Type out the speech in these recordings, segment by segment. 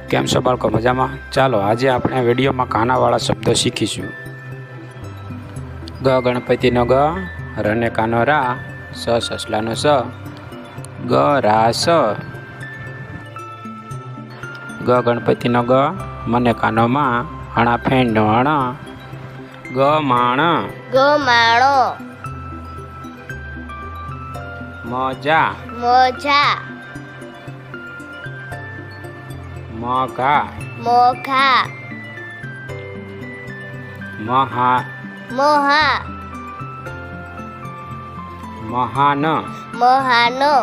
કેમ છો બાળકો, મજામાં? ચાલો આજે આપણે વિડીયોમાં કાનાવાળા શબ્દો શીખીશું. ગ ગણપતિનો ગ, રને કાનો રા, સ સસલાનો સ, ગ રા સ. ગ ગણપતિનો ગ, મને કાનો માં, હણા ફેંડનો હણ, ગ માણ. ગમાણો. મજા મોજા. મઘા મોઘા. મહા મોહા. મહાન મહાનો.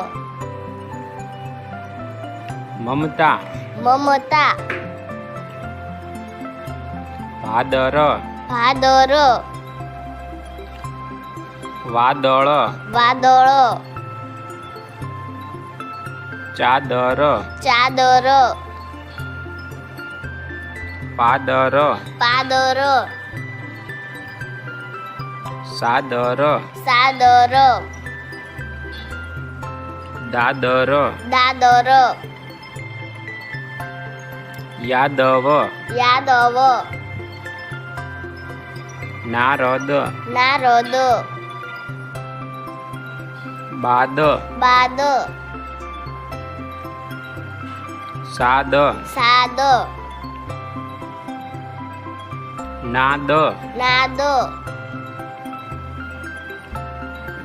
મમતા મમતા. ભાદર ભાદર. વાદળ વાદળ. ચાદર ચાદર. પાદર પાદર. સાદર સાદર. દાદર દાદર. યાદવ યાદવ. નારદ નારદ. બાદ બાદ. સાદ સાદ. નાદ નાદ.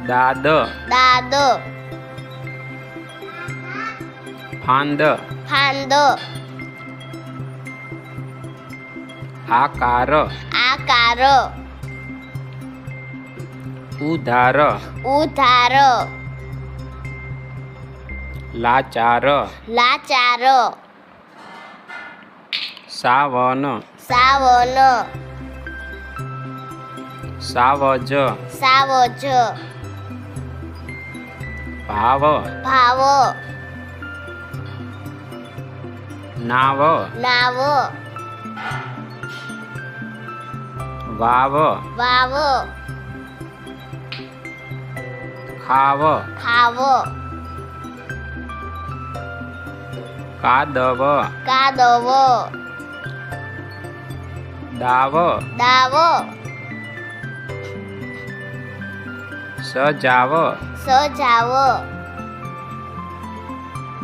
દાદ દાદ. ફાંદ ફાંદ. આકાર આકાર. ઉધાર ઉધાર. લાચાર લાચાર. સાવન સાવન. સાવજ સાવજ. ભાવ ભાવ. નાવ નાવ. વાવ વાવ. ખાવ ખાવ. કાદવ કાદવ. દાવ દાવ. સજાવ સજાવ.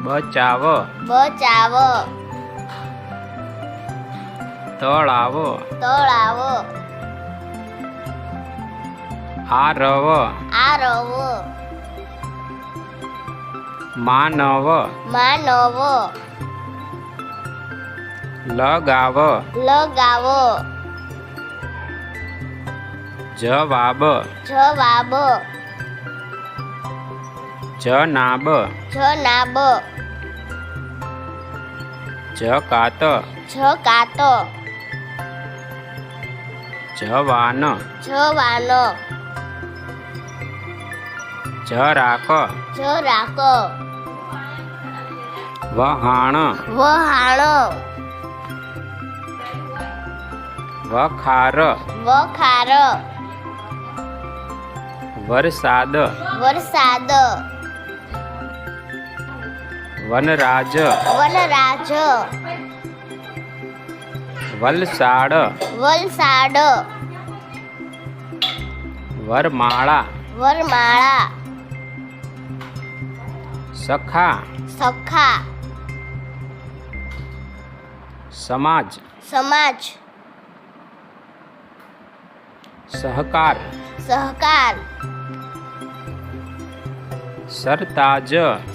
બચાવ બચાવ. તળાવ તળાવ. આરવ આરવ. માનવ માનવ. લગાવ લગાવ. જવાબ જવાબ. જનાબ જનાબ. જકાત જકાત. જવાન જવાન. જરાક જરાક. વહાણ વહાણ. વખાર વખાર. વરસાદ વરસાદ. વનરાજ વનરાજ. વલસાડ વલસાડ. વરમાળા વરમાળા. સખા સખા. સમાજ સમાજ. સહકાર સહકાર. સરતાજ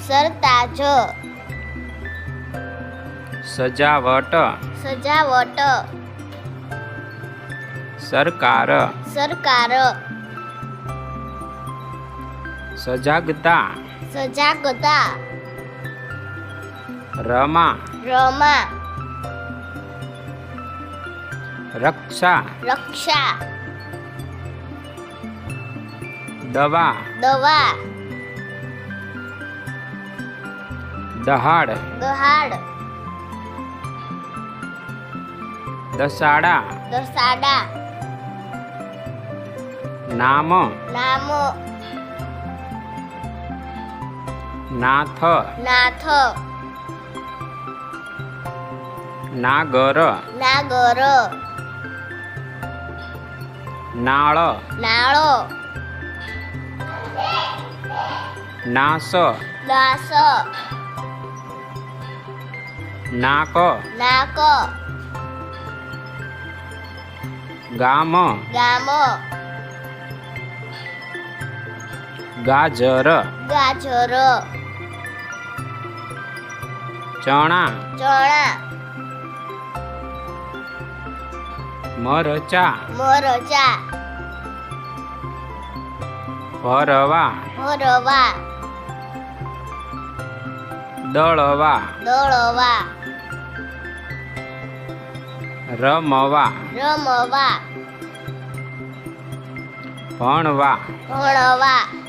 સરતાજ. સજાવટ સજાવટ. સરકાર સરકાર. સજાગતા સજાગતા. રમા રમા. રક્ષા રક્ષા. દવા દવા. દહાડ દહાડ. દસાડા દસાડા. નામ નામ. નાથ નાથ. નાગર નાગર નાળ નાળો નાસ નાસ નાક નાક ગામ ગામ ગાજર ગાજર ચણા ચણા મરચા મરચા ભરવા ભરવા દળવા દળવા રમવા રમવા ભણવા ભણવા